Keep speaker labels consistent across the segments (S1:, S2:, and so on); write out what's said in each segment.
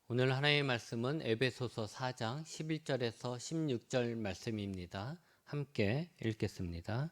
S1: 오늘 하나님의 말씀은 에베소서 4장 11절에서 16절 말씀입니다. 함께 읽겠습니다.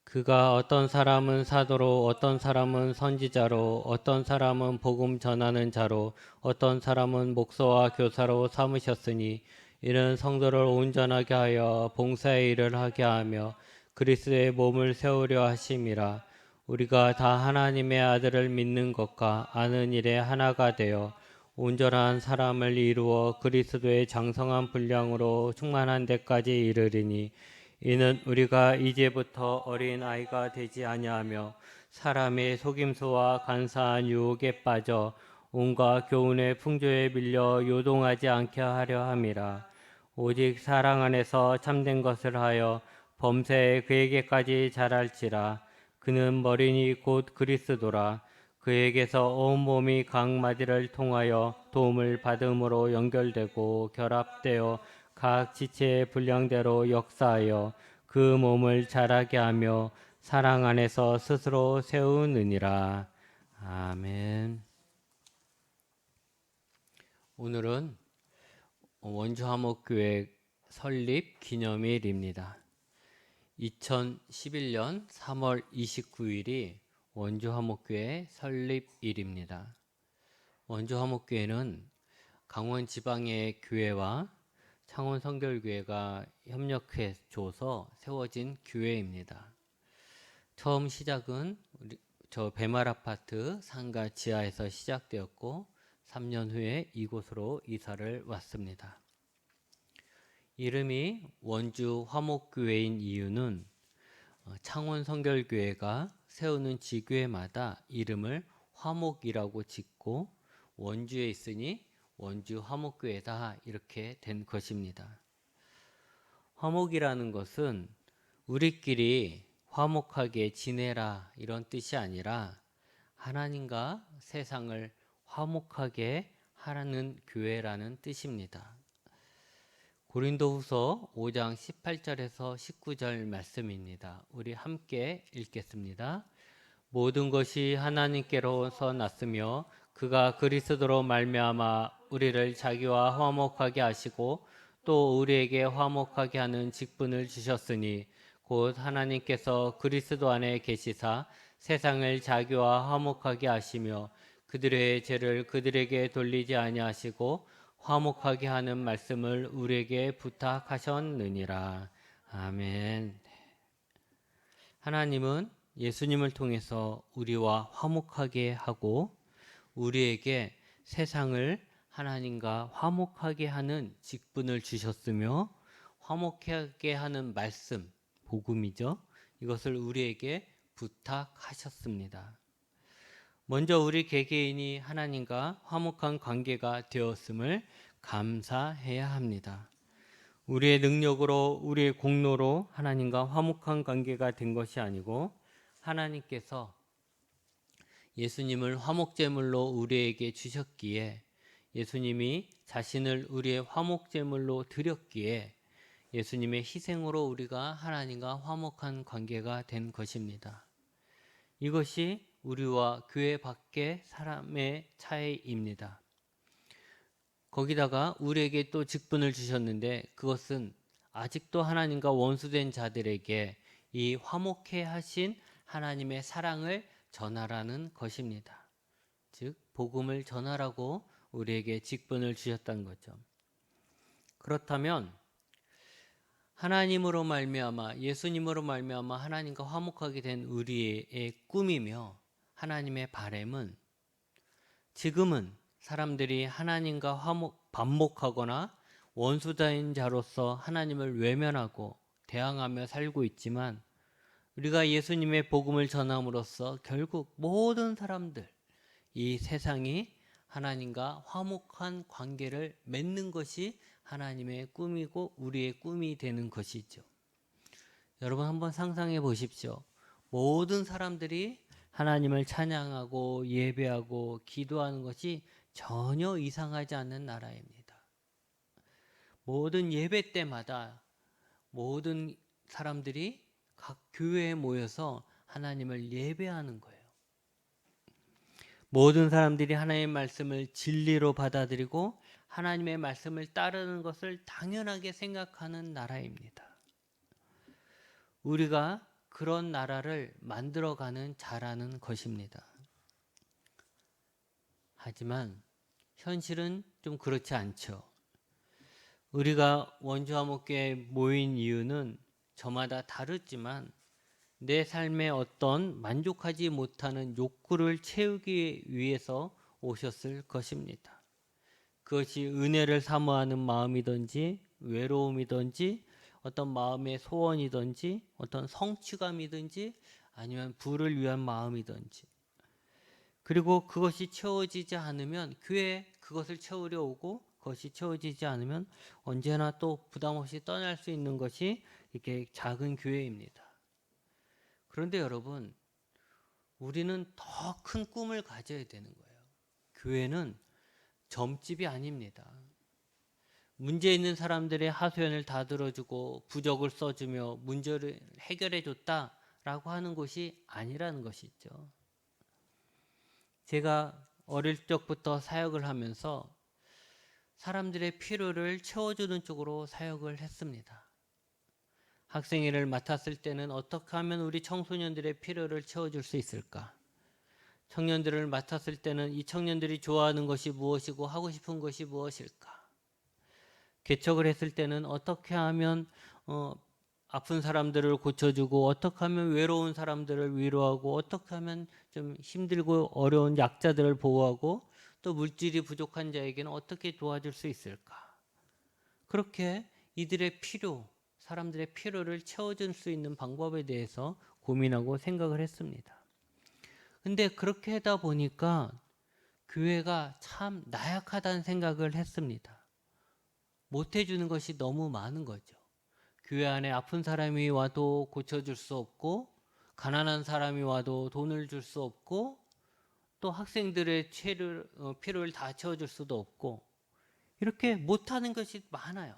S1: 그가 어떤 사람은 사도로, 어떤 사람은 선지자로, 어떤 사람은 복음 전하는 자로, 어떤 사람은 목사와 교사로 삼으셨으니 이는 성도를 온전하게 하여 봉사의 일을 하게 하며 그리스도의 몸을 세우려 하심이라. 우리가 다 하나님의 아들을 믿는 것과 아는 일에 하나가 되어 온전한 사람을 이루어 그리스도의 장성한 분량으로 충만한 데까지 이르리니 이는 우리가 이제부터 어린 아이가 되지 아니하며 사람의 속임수와 간사한 유혹에 빠져 온갖 교훈의 풍조에 밀려 요동하지 않게 하려 함이라. 오직 사랑 안에서 참된 것을 하여 범사에 그에게까지 자랄지라. 그는 머리니 곧 그리스도라. 그에게서 온 몸이 각 마디를 통하여 도움을 받음으로 연결되고 결합되어 각 지체의 분량대로 역사하여 그 몸을 자라게 하며 사랑 안에서 스스로 세우느니라. 아멘. 오늘은 원주화목교회 설립 기념일입니다. 2011년 3월 29일이 원주화목교회 설립일입니다. 원주화목교회는 강원 지방의 교회와 창원 성결교회가 협력해 줘서 세워진 교회입니다. 처음 시작은 저 배말 아파트 상가 지하에서 시작되었고 3년 후에 이곳으로 이사를 왔습니다. 이름이 원주 화목교회인 이유는 창원 성결교회가 세우는 지교회마다 이름을 화목이라고 짓고 원주에 있으니 원주 화목교회다 이렇게 된 것입니다. 화목이라는 것은 우리끼리 화목하게 지내라 이런 뜻이 아니라 하나님과 세상을 화목하게 하라는 교회라는 뜻입니다. 고린도후서 5장 18절에서 19절 말씀입니다. 우리 함께 읽겠습니다. 모든 것이 하나님께로서 났으며 그가 그리스도로 말미암아 우리를 자기와 화목하게 하시고 또 우리에게 화목하게 하는 직분을 주셨으니 곧 하나님께서 그리스도 안에 계시사 세상을 자기와 화목하게 하시며 그들의 죄를 그들에게 돌리지 아니하시고 화목하게 하는 말씀을 우리에게 부탁하셨느니라. 아멘. 하나님은 예수님을 통해서 우리와 화목하게 하고 우리에게 세상을 하나님과 화목하게 하는 직분을 주셨으며 화목하게 하는 말씀, 복음이죠. 이것을 우리에게 부탁하셨습니다. 먼저 우리 개개인이 하나님과 화목한 관계가 되었음을 감사해야 합니다. 우리의 능력으로 우리의 공로로 하나님과 화목한 관계가 된 것이 아니고 하나님께서 예수님을 화목제물로 우리에게 주셨기에 예수님이 자신을 우리의 화목제물로 드렸기에 예수님의 희생으로 우리가 하나님과 화목한 관계가 된 것입니다. 이것이 우리와 교회 밖의 사람의 차이입니다. 거기다가 우리에게 또 직분을 주셨는데 그것은 아직도 하나님과 원수된 자들에게 이 화목해 하신 하나님의 사랑을 전하라는 것입니다. 즉 복음을 전하라고 우리에게 직분을 주셨다는 거죠. 그렇다면 하나님으로 말미암아 예수님으로 말미암아 하나님과 화목하게 된 우리의 꿈이며 하나님의 바람은 지금은 사람들이 하나님과 반목하거나 원수자인 자로서 하나님을 외면하고 대항하며 살고 있지만 우리가 예수님의 복음을 전함으로써 결국 모든 사람들, 이 세상이 하나님과 화목한 관계를 맺는 것이 하나님의 꿈이고 우리의 꿈이 되는 것이죠. 여러분 한번 상상해 보십시오. 모든 사람들이 하나님을 찬양하고 예배하고 기도하는 것이 전혀 이상하지 않는 나라입니다. 모든 예배 때마다 모든 사람들이 각 교회에 모여서 하나님을 예배하는 거예요. 모든 사람들이 하나님의 말씀을 진리로 받아들이고 하나님의 말씀을 따르는 것을 당연하게 생각하는 나라입니다. 우리가 그런 나라를 만들어가는 자라는 것입니다. 하지만 현실은 좀 그렇지 않죠. 우리가 원주화목교에 모인 이유는 저마다 다르지만 내 삶에 어떤 만족하지 못하는 욕구를 채우기 위해서 오셨을 것입니다. 그것이 은혜를 사모하는 마음이든지 외로움이든지 어떤 마음의 소원이든지 어떤 성취감이든지 아니면 부를 위한 마음이든지, 그리고 그것이 채워지지 않으면 교회에 그것을 채우려 오고, 그것이 채워지지 않으면 언제나 또 부담 없이 떠날 수 있는 것이 이렇게 작은 교회입니다. 그런데 여러분, 우리는 더 큰 꿈을 가져야 되는 거예요. 교회는 점집이 아닙니다. 문제 있는 사람들의 하소연을 다 들어주고 부적을 써주며 문제를 해결해 줬다라고 하는 곳이 아니라는 것이죠. 제가 어릴 적부터 사역을 하면서 사람들의 필요를 채워주는 쪽으로 사역을 했습니다. 학생회를 맡았을 때는 어떻게 하면 우리 청소년들의 필요를 채워줄 수 있을까? 청년들을 맡았을 때는 이 청년들이 좋아하는 것이 무엇이고 하고 싶은 것이 무엇일까? 개척을 했을 때는 어떻게 하면 아픈 사람들을 고쳐주고, 어떻게 하면 외로운 사람들을 위로하고, 어떻게 하면 좀 힘들고 어려운 약자들을 보호하고, 또 물질이 부족한 자에게는 어떻게 도와줄 수 있을까? 그렇게 이들의 필요, 사람들의 필요를 채워줄 수 있는 방법에 대해서 고민하고 생각을 했습니다. 근데 그렇게 하다 보니까 교회가 참 나약하다는 생각을 했습니다. 못 해주는 것이 너무 많은 거죠. 교회 안에 아픈 사람이 와도 고쳐줄 수 없고, 가난한 사람이 와도 돈을 줄 수 없고, 또 학생들의 필요를 다 채워줄 수도 없고, 이렇게 못하는 것이 많아요.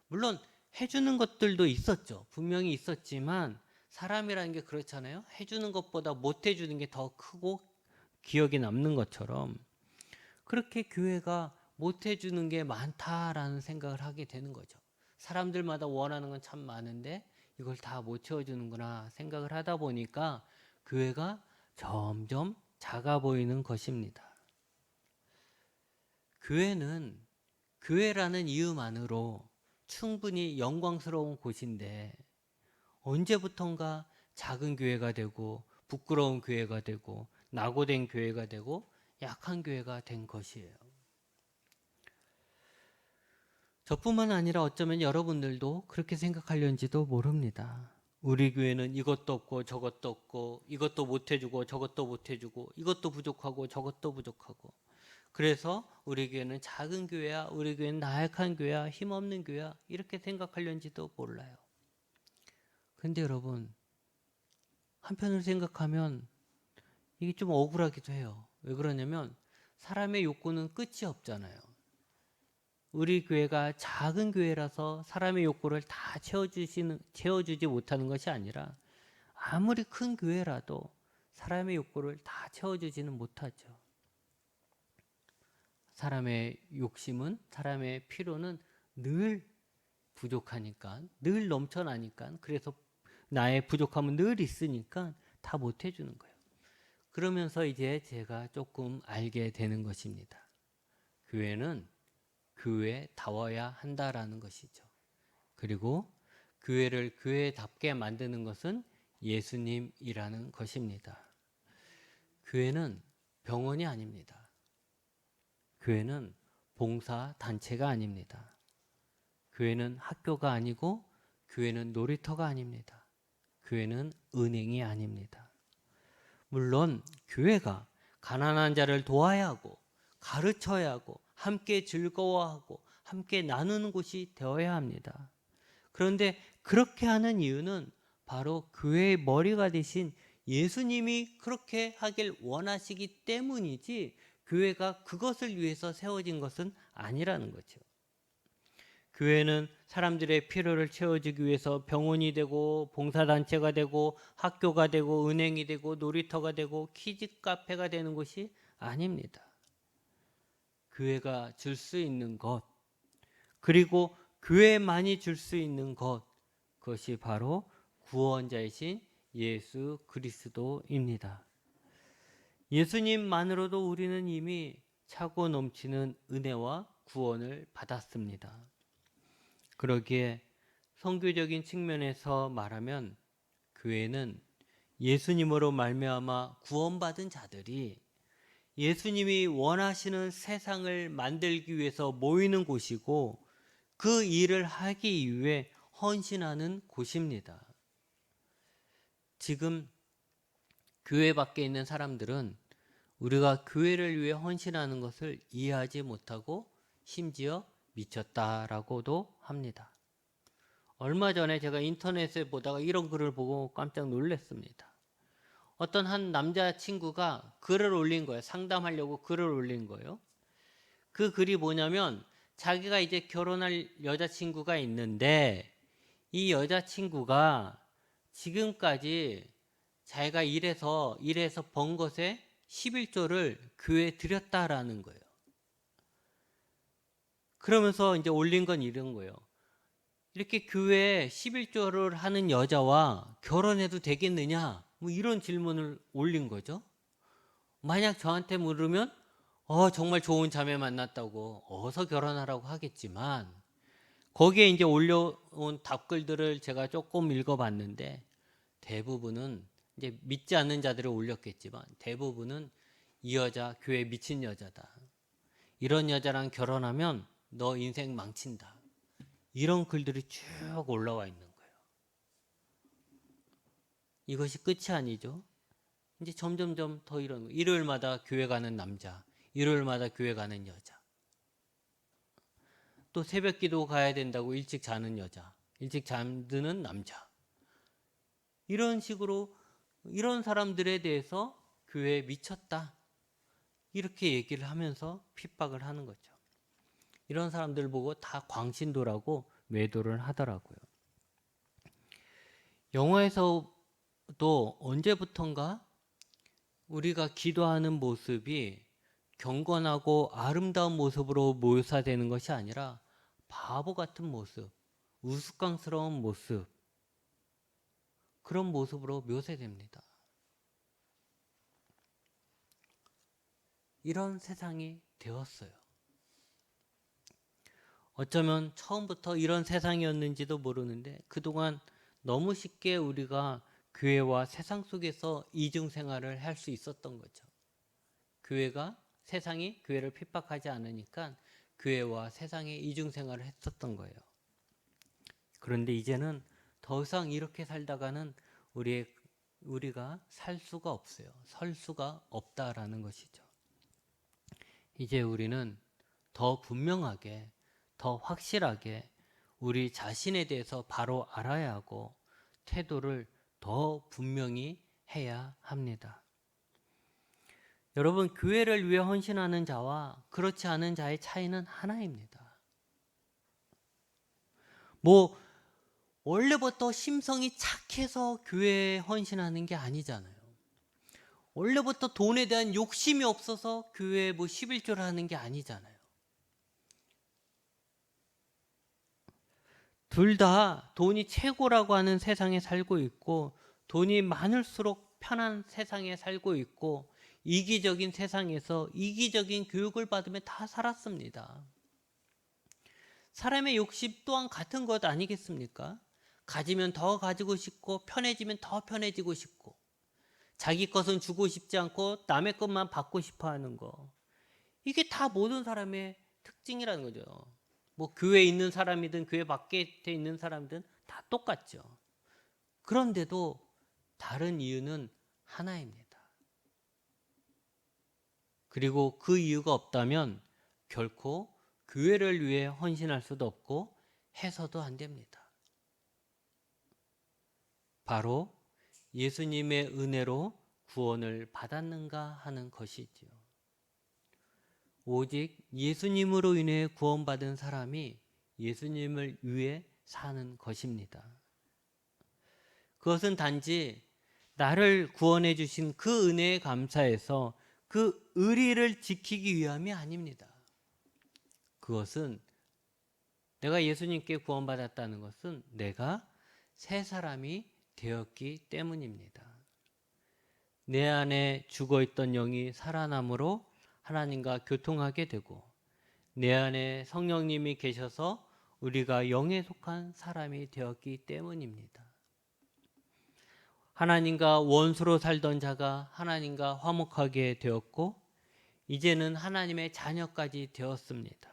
S1: 물론 해주는 것들도 있었죠. 분명히 있었지만 사람이라는 게 그렇잖아요. 해주는 것보다 못 해주는 게 더 크고 기억에 남는 것처럼, 그렇게 교회가 못 해주는 게 많다라는 생각을 하게 되는 거죠. 사람들마다 원하는 건 참 많은데 이걸 다 못 채워주는구나 생각을 하다 보니까 교회가 점점 작아 보이는 것입니다. 교회는 교회라는 이유만으로 충분히 영광스러운 곳인데, 언제부턴가 작은 교회가 되고 부끄러운 교회가 되고 낙오된 교회가 되고 약한 교회가 된 것이에요. 저뿐만 아니라 어쩌면 여러분들도 그렇게 생각하려는지도 모릅니다. 우리 교회는 이것도 없고 저것도 없고, 이것도 못해주고 저것도 못해주고, 이것도 부족하고 저것도 부족하고, 그래서 우리 교회는 작은 교회야, 우리 교회는 나약한 교회야, 힘없는 교회야, 이렇게 생각하려는지도 몰라요. 근데 여러분, 한편으로 생각하면 이게 좀 억울하기도 해요. 왜 그러냐면 사람의 욕구는 끝이 없잖아요. 우리 교회가 작은 교회라서 사람의 욕구를 다 채워주지 못하는 것이 아니라, 아무리 큰 교회라도 사람의 욕구를 다 채워주지는 못하죠. 사람의 욕심은, 사람의 필요는 늘 부족하니까, 늘 넘쳐나니까, 그래서 나의 부족함은 늘 있으니까 다 못 해주는 거예요. 그러면서 이제 제가 조금 알게 되는 것입니다. 교회는 교회다워야 한다라는 것이죠. 그리고 교회를 교회답게 만드는 것은 예수님이라는 것입니다. 교회는 병원이 아닙니다. 교회는 봉사단체가 아닙니다. 교회는 학교가 아니고, 교회는 놀이터가 아닙니다. 교회는 은행이 아닙니다. 물론 교회가 가난한 자를 도와야 하고 가르쳐야 하고 함께 즐거워하고 함께 나누는 곳이 되어야 합니다. 그런데 그렇게 하는 이유는 바로 교회의 머리가 되신 예수님이 그렇게 하길 원하시기 때문이지, 교회가 그것을 위해서 세워진 것은 아니라는 거죠. 교회는 사람들의 필요를 채워주기 위해서 병원이 되고 봉사단체가 되고 학교가 되고 은행이 되고 놀이터가 되고 키즈 카페가 되는 곳이 아닙니다. 교회가 줄 수 있는 것, 그리고 교회만이 줄 수 있는 것, 그것이 바로 구원자이신 예수 그리스도입니다. 예수님만으로도 우리는 이미 차고 넘치는 은혜와 구원을 받았습니다. 그러기에 선교적인 측면에서 말하면 교회는 예수님으로 말미암아 구원받은 자들이 예수님이 원하시는 세상을 만들기 위해서 모이는 곳이고 그 일을 하기 위해 헌신하는 곳입니다. 지금 교회 밖에 있는 사람들은 우리가 교회를 위해 헌신하는 것을 이해하지 못하고 심지어 미쳤다라고도 합니다. 얼마 전에 제가 인터넷에 보다가 이런 글을 보고 깜짝 놀랐습니다. 어떤 한 남자친구가 글을 올린 거예요. 상담하려고 글을 올린 거예요. 그 글이 뭐냐면 자기가 이제 결혼할 여자친구가 있는데 이 여자친구가 지금까지 자기가 일해서 번 것에 11조를 교회에 드렸다라는 거예요. 그러면서 이제 올린 건 이런 거예요. 이렇게 교회에 11조를 하는 여자와 결혼해도 되겠느냐? 뭐 이런 질문을 올린 거죠. 만약 저한테 물으면 정말 좋은 자매 만났다고 어서 결혼하라고 하겠지만 거기에 이제 올려온 답글들을 제가 조금 읽어봤는데 대부분은 이제 믿지 않는 자들을 올렸겠지만 대부분은 이 여자 교회 미친 여자다. 이런 여자랑 결혼하면 너 인생 망친다. 이런 글들이 쭉 올라와 있는 거예요. 이것이 끝이 아니죠. 이제 점점점 더 이런 거예요. 일요일마다 교회 가는 남자, 일요일마다 교회 가는 여자. 또 새벽 기도 가야 된다고 일찍 자는 여자, 일찍 잠드는 남자. 이런 식으로 이런 사람들에 대해서 교회에 미쳤다. 이렇게 얘기를 하면서 핍박을 하는 거죠. 이런 사람들 보고 다 광신도라고 매도를 하더라고요. 영화에서도 언제부턴가 우리가 기도하는 모습이 경건하고 아름다운 모습으로 묘사되는 것이 아니라 바보 같은 모습, 우스꽝스러운 모습, 그런 모습으로 묘사됩니다. 이런 세상이 되었어요. 어쩌면 처음부터 이런 세상이었는지도 모르는데 그동안 너무 쉽게 우리가 교회와 세상 속에서 이중생활을 할 수 있었던 거죠. 세상이 교회를 핍박하지 않으니까 교회와 세상의 이중생활을 했었던 거예요. 그런데 이제는 더 이상 이렇게 살다가는 우리가 살 수가 없어요. 설 수가 없다라는 것이죠. 이제 우리는 더 분명하게, 더 확실하게 우리 자신에 대해서 바로 알아야 하고 태도를 더 분명히 해야 합니다. 여러분, 교회를 위해 헌신하는 자와 그렇지 않은 자의 차이는 하나입니다. 원래부터 심성이 착해서 교회에 헌신하는 게 아니잖아요. 원래부터 돈에 대한 욕심이 없어서 교회에 11조를 하는 게 아니잖아요. 둘 다 돈이 최고라고 하는 세상에 살고 있고 돈이 많을수록 편한 세상에 살고 있고 이기적인 세상에서 이기적인 교육을 받으며 다 살았습니다. 사람의 욕심 또한 같은 것 아니겠습니까? 가지면 더 가지고 싶고 편해지면 더 편해지고 싶고 자기 것은 주고 싶지 않고 남의 것만 받고 싶어 하는 거. 이게 다 모든 사람의 특징이라는 거죠. 교회에 있는 사람이든 교회 밖에 있는 사람이든 다 똑같죠. 그런데도 다른 이유는 하나입니다. 그리고 그 이유가 없다면 결코 교회를 위해 헌신할 수도 없고 해서도 안 됩니다. 바로 예수님의 은혜로 구원을 받았는가 하는 것이지요. 오직 예수님으로 인해 구원받은 사람이 예수님을 위해 사는 것입니다. 그것은 단지 나를 구원해 주신 그 은혜에 감사해서 그 의리를 지키기 위함이 아닙니다. 그것은 내가 예수님께 구원받았다는 것은 내가 새 사람이 되었기 때문입니다. 내 안에 죽어있던 영이 살아남으로 하나님과 교통하게 되고 내 안에 성령님이 계셔서 우리가 영에 속한 사람이 되었기 때문입니다. 하나님과 원수로 살던 자가 하나님과 화목하게 되었고 이제는 하나님의 자녀까지 되었습니다.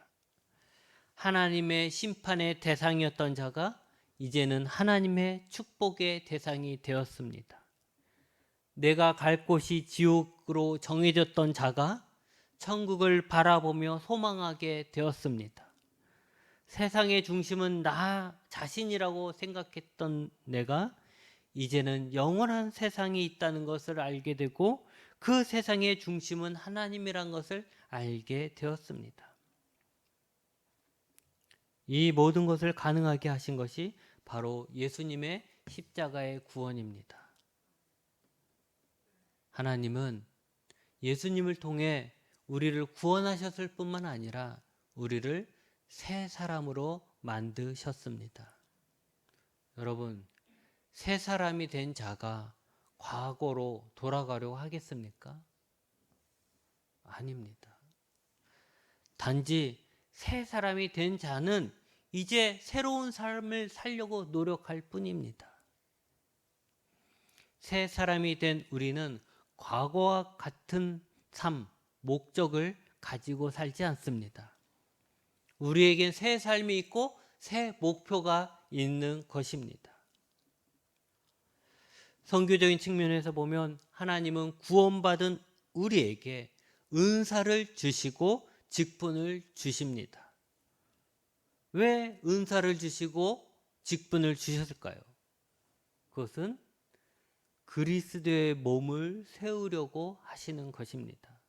S1: 하나님의 심판의 대상이었던 자가 이제는 하나님의 축복의 대상이 되었습니다. 내가 갈 곳이 지옥으로 정해졌던 자가 천국을 바라보며 소망하게 되었습니다. 세상의 중심은 나 자신이라고 생각했던 내가 이제는 영원한 세상이 있다는 것을 알게 되고 그 세상의 중심은 하나님이란 것을 알게 되었습니다. 이 모든 것을 가능하게 하신 것이 바로 예수님의 십자가의 구원입니다. 하나님은 예수님을 통해 우리를 구원하셨을 뿐만 아니라 우리를 새 사람으로 만드셨습니다. 여러분, 새 사람이 된 자가 과거로 돌아가려고 하겠습니까? 아닙니다. 단지 새 사람이 된 자는 이제 새로운 삶을 살려고 노력할 뿐입니다. 새 사람이 된 우리는 과거와 같은 삶, 목적을 가지고 살지 않습니다. 우리에겐 새 삶이 있고 새 목표가 있는 것입니다. 선교적인 측면에서 보면 하나님은 구원받은 우리에게 은사를 주시고 직분을 주십니다. 왜 은사를 주시고 직분을 주셨을까요? 그것은 그리스도의 몸을 세우려고 하시는 것입니다.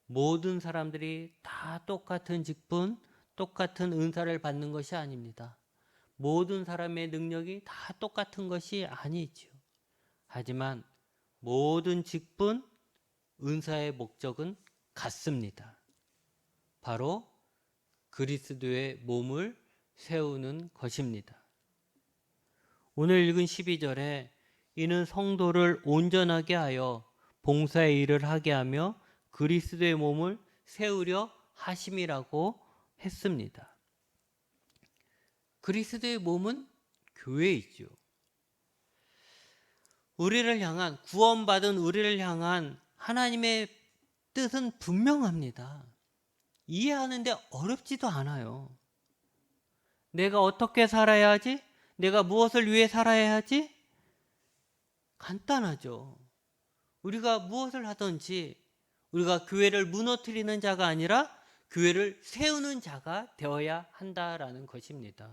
S1: 모든 사람들이 다 똑같은 직분, 똑같은 은사를 받는 것이 아닙니다. 모든 사람의 능력이 다 똑같은 것이 아니죠. 하지만 모든 직분, 은사의 목적은 같습니다. 바로 그리스도의 몸을 세우는 것입니다. 오늘 읽은 12절에 이는 성도를 온전하게 하여 봉사의 일을 하게 하며 그리스도의 몸을 세우려 하심이라고 했습니다. 그리스도의 몸은 교회이죠. 우리를 향한, 구원받은 우리를 향한 하나님의 뜻은 분명합니다. 이해하는데 어렵지도 않아요. 내가 어떻게 살아야 하지? 내가 무엇을 위해 살아야 하지? 간단하죠. 우리가 무엇을 하든지 우리가 교회를 무너뜨리는 자가 아니라 교회를 세우는 자가 되어야 한다라는 것입니다.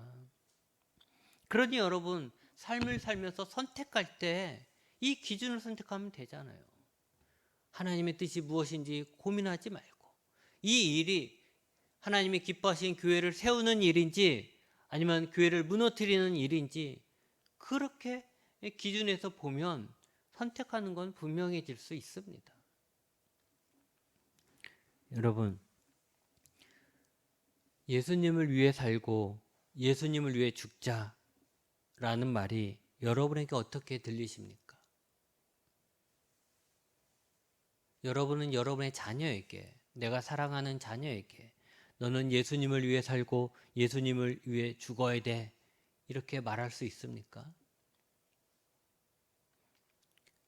S1: 그러니 여러분, 삶을 살면서 선택할 때 이 기준을 선택하면 되잖아요. 하나님의 뜻이 무엇인지 고민하지 말고 이 일이 하나님이 기뻐하신 교회를 세우는 일인지 아니면 교회를 무너뜨리는 일인지 그렇게 기준에서 보면 선택하는 건 분명해질 수 있습니다. 여러분, 예수님을 위해 살고 예수님을 위해 죽자라는 말이 여러분에게 어떻게 들리십니까? 여러분은 여러분의 자녀에게, 내가 사랑하는 자녀에게 너는 예수님을 위해 살고 예수님을 위해 죽어야 돼 이렇게 말할 수 있습니까?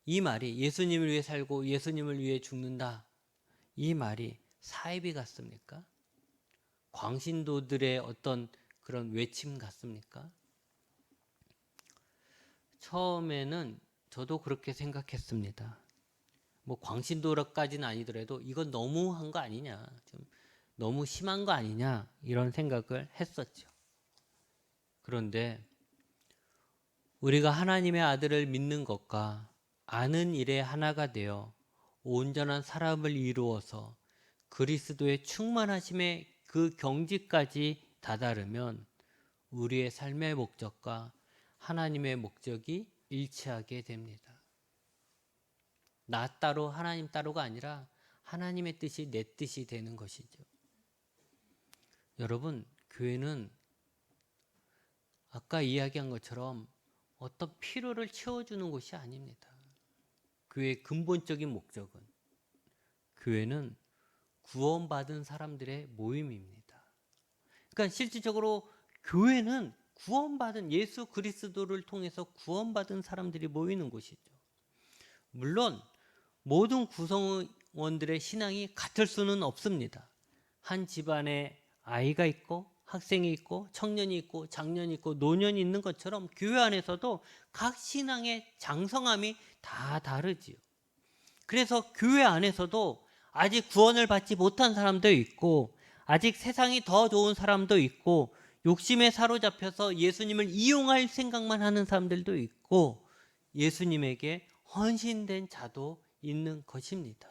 S1: 이 말이 예수님을 위해 살고 예수님을 위해 죽는다, 이 말이 사이비 같습니까? 광신도들의 어떤 그런 외침 같습니까? 처음에는 저도 그렇게 생각했습니다. 뭐 광신도까지는 아니더라도 이건 너무한 거 아니냐, 좀 너무 심한 거 아니냐 이런 생각을 했었죠. 그런데 우리가 하나님의 아들을 믿는 것과 아는 일에 하나가 되어 온전한 사람을 이루어서 그리스도의 충만하심의 그 경지까지 다다르면 우리의 삶의 목적과 하나님의 목적이 일치하게 됩니다. 나 따로 하나님 따로가 아니라 하나님의 뜻이 내 뜻이 되는 것이죠. 여러분, 교회는 아까 이야기한 것처럼 어떤 필요를 채워주는 곳이 아닙니다. 교회의 근본적인 목적은 교회는 구원받은 사람들의 모임입니다. 그러니까 실질적으로 교회는 구원받은 예수 그리스도를 통해서 구원받은 사람들이 모이는 곳이죠. 물론 모든 구성원들의 신앙이 같을 수는 없습니다. 한 집안에 아이가 있고 학생이 있고 청년이 있고 장년이 있고 노년이 있는 것처럼 교회 안에서도 각 신앙의 장성함이 다 다르지요. 그래서 교회 안에서도 아직 구원을 받지 못한 사람도 있고 아직 세상이 더 좋은 사람도 있고 욕심에 사로잡혀서 예수님을 이용할 생각만 하는 사람들도 있고 예수님에게 헌신된 자도 있는 것입니다.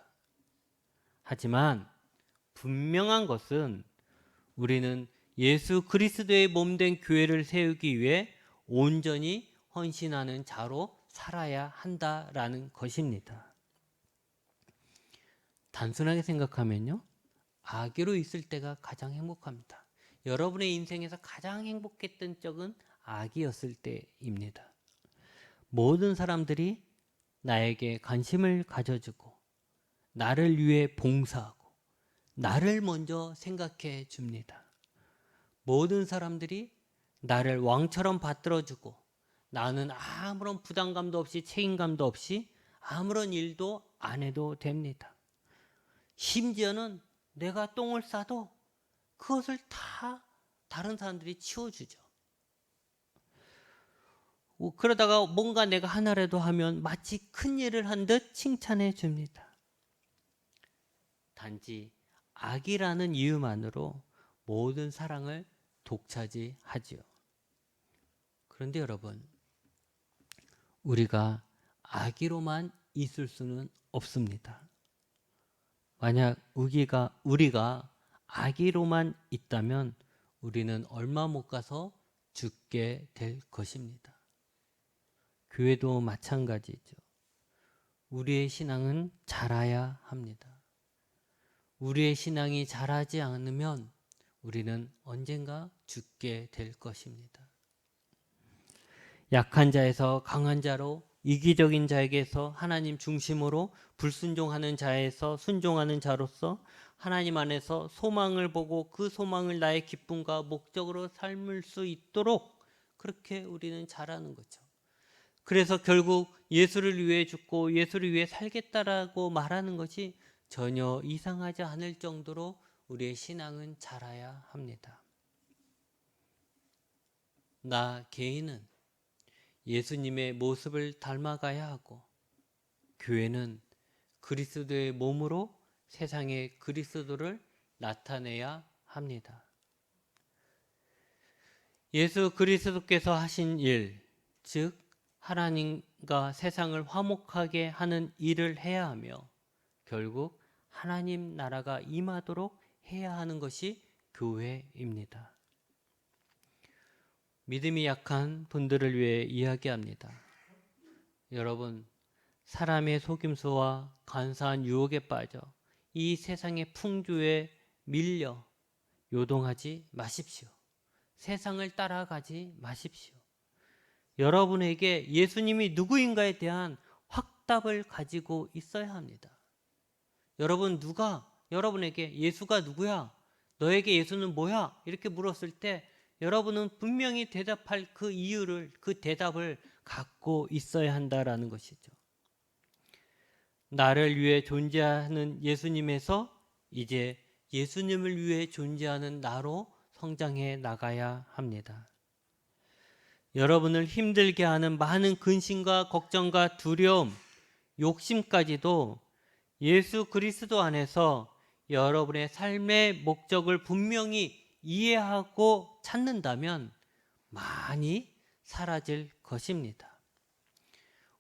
S1: 하지만 분명한 것은 우리는 예수 그리스도의 몸된 교회를 세우기 위해 온전히 헌신하는 자로 살아야 한다라는 것입니다. 단순하게 생각하면요, 아기로 있을 때가 가장 행복합니다. 여러분의 인생에서 가장 행복했던 적은 아기였을 때입니다. 모든 사람들이 나에게 관심을 가져주고 나를 위해 봉사하고 나를 먼저 생각해 줍니다. 모든 사람들이 나를 왕처럼 받들어주고 나는 아무런 부담감도 없이 책임감도 없이 아무런 일도 안 해도 됩니다. 심지어는 내가 똥을 싸도 그것을 다 다른 사람들이 치워주죠. 그러다가 뭔가 내가 하나라도 하면 마치 큰 일을 한 듯 칭찬해 줍니다. 단지 악이라는 이유만으로 모든 사랑을 독차지하지요. 그런데 여러분, 우리가 악의로만 있을 수는 없습니다. 만약 우리가 악의로만 있다면 우리는 얼마 못 가서 죽게 될 것입니다. 교회도 마찬가지죠. 우리의 신앙은 자라야 합니다. 우리의 신앙이 자라지 않으면 우리는 언젠가 죽게 될 것입니다. 약한 자에서 강한 자로, 이기적인 자에게서 하나님 중심으로, 불순종하는 자에서 순종하는 자로서 하나님 안에서 소망을 보고 그 소망을 나의 기쁨과 목적으로 삶을 수 있도록 그렇게 우리는 자라는 거죠. 그래서 결국 예수를 위해 죽고 예수를 위해 살겠다라고 말하는 것이 전혀 이상하지 않을 정도로 우리의 신앙은 자라야 합니다. 나 개인은 예수님의 모습을 닮아가야 하고 교회는 그리스도의 몸으로 세상에 그리스도를 나타내야 합니다. 예수 그리스도께서 하신 일, 즉 하나님과 세상을 화목하게 하는 일을 해야 하며 결국 하나님 나라가 임하도록 해야 하는 것이 교회입니다. 믿음이 약한 분들을 위해 이야기합니다. 여러분, 사람의 속임수와 간사한 유혹에 빠져 이 세상의 풍조에 밀려 요동하지 마십시오. 세상을 따라가지 마십시오. 여러분에게 예수님이 누구인가에 대한 확답을 가지고 있어야 합니다. 여러분에게 예수가 누구야? 너에게 예수는 뭐야? 이렇게 물었을 때 여러분은 분명히 대답할 그 이유를, 그 대답을 갖고 있어야 한다라는 것이죠. 나를 위해 존재하는 예수님에서 이제 예수님을 위해 존재하는 나로 성장해 나가야 합니다. 여러분을 힘들게 하는 많은 근심과 걱정과 두려움, 욕심까지도 예수 그리스도 안에서 여러분의 삶의 목적을 분명히 이해하고 찾는다면 많이 사라질 것입니다.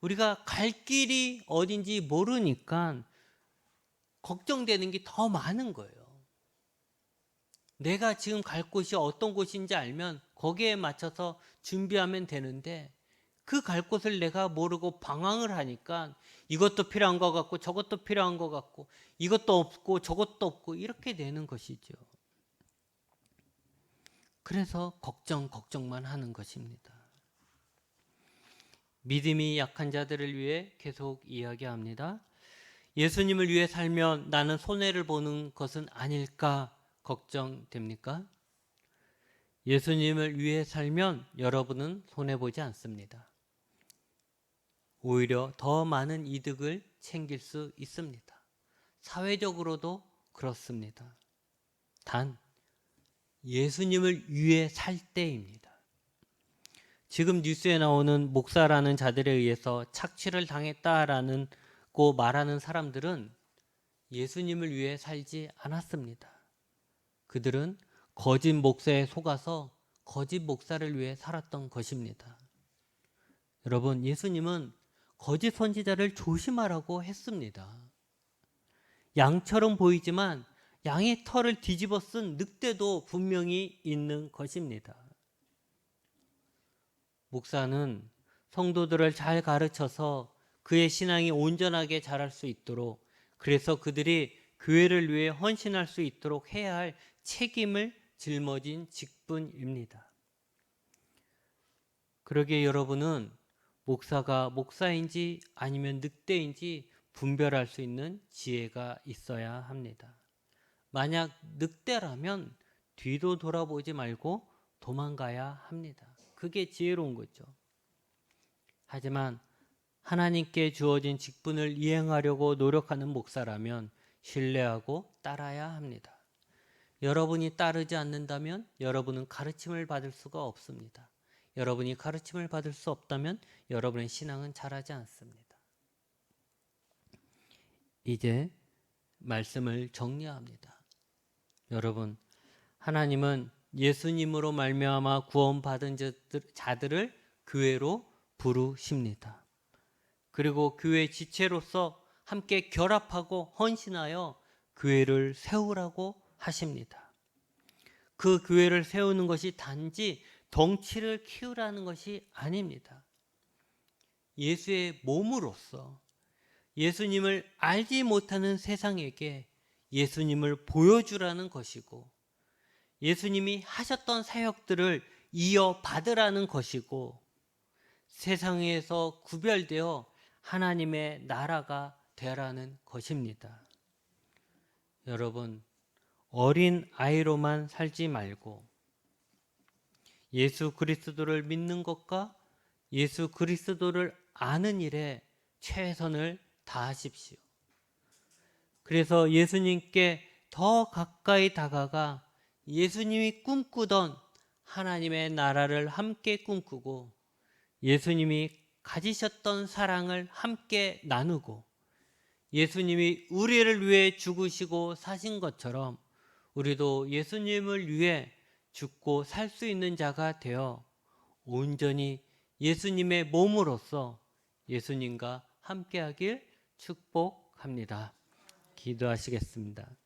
S1: 우리가 갈 길이 어딘지 모르니까 걱정되는 게 더 많은 거예요. 내가 지금 갈 곳이 어떤 곳인지 알면 거기에 맞춰서 준비하면 되는데 그 갈 곳을 내가 모르고 방황을 하니까 이것도 필요한 것 같고 저것도 필요한 것 같고 이것도 없고 저것도 없고 이렇게 되는 것이죠. 그래서 걱정만 하는 것입니다. 믿음이 약한 자들을 위해 계속 이야기합니다. 예수님을 위해 살면 나는 손해를 보는 것은 아닐까 걱정됩니까? 예수님을 위해 살면 여러분은 손해보지 않습니다. 오히려 더 많은 이득을 챙길 수 있습니다. 사회적으로도 그렇습니다. 단 예수님을 위해 살 때입니다. 지금 뉴스에 나오는 목사라는 자들에 의해서 착취를 당했다라는 고 말하는 사람들은 예수님을 위해 살지 않았습니다. 그들은 거짓 목사에 속아서 거짓 목사를 위해 살았던 것입니다. 여러분, 예수님은 거짓 선지자를 조심하라고 했습니다. 양처럼 보이지만 양의 털을 뒤집어 쓴 늑대도 분명히 있는 것입니다. 목사는 성도들을 잘 가르쳐서 그의 신앙이 온전하게 자랄 수 있도록, 그래서 그들이 교회를 위해 헌신할 수 있도록 해야 할 책임을 짊어진 직분입니다. 그러기에 여러분은 목사가 목사인지 아니면 늑대인지 분별할 수 있는 지혜가 있어야 합니다. 만약 늑대라면 뒤도 돌아보지 말고 도망가야 합니다. 그게 지혜로운 거죠. 하지만 하나님께 주어진 직분을 이행하려고 노력하는 목사라면 신뢰하고 따라야 합니다. 여러분이 따르지 않는다면 여러분은 가르침을 받을 수가 없습니다. 여러분이 가르침을 받을 수 없다면 여러분의 신앙은 자라지 않습니다. 이제 말씀을 정리합니다. 여러분, 하나님은 예수님으로 말미암아 구원받은 자들을 교회로 부르십니다. 그리고 교회 지체로서 함께 결합하고 헌신하여 교회를 세우라고 하십니다. 그 교회를 세우는 것이 단지 덩치를 키우라는 것이 아닙니다. 예수의 몸으로서 예수님을 알지 못하는 세상에게 예수님을 보여주라는 것이고, 예수님이 하셨던 사역들을 이어받으라는 것이고, 세상에서 구별되어 하나님의 나라가 되라는 것입니다. 여러분, 어린 아이로만 살지 말고 예수 그리스도를 믿는 것과 예수 그리스도를 아는 일에 최선을 다하십시오. 그래서 예수님께 더 가까이 다가가 예수님이 꿈꾸던 하나님의 나라를 함께 꿈꾸고 예수님이 가지셨던 사랑을 함께 나누고 예수님이 우리를 위해 죽으시고 사신 것처럼 우리도 예수님을 위해 죽고 살 수 있는 자가 되어 온전히 예수님의 몸으로서 예수님과 함께하길 축복합니다. 기도하시겠습니다.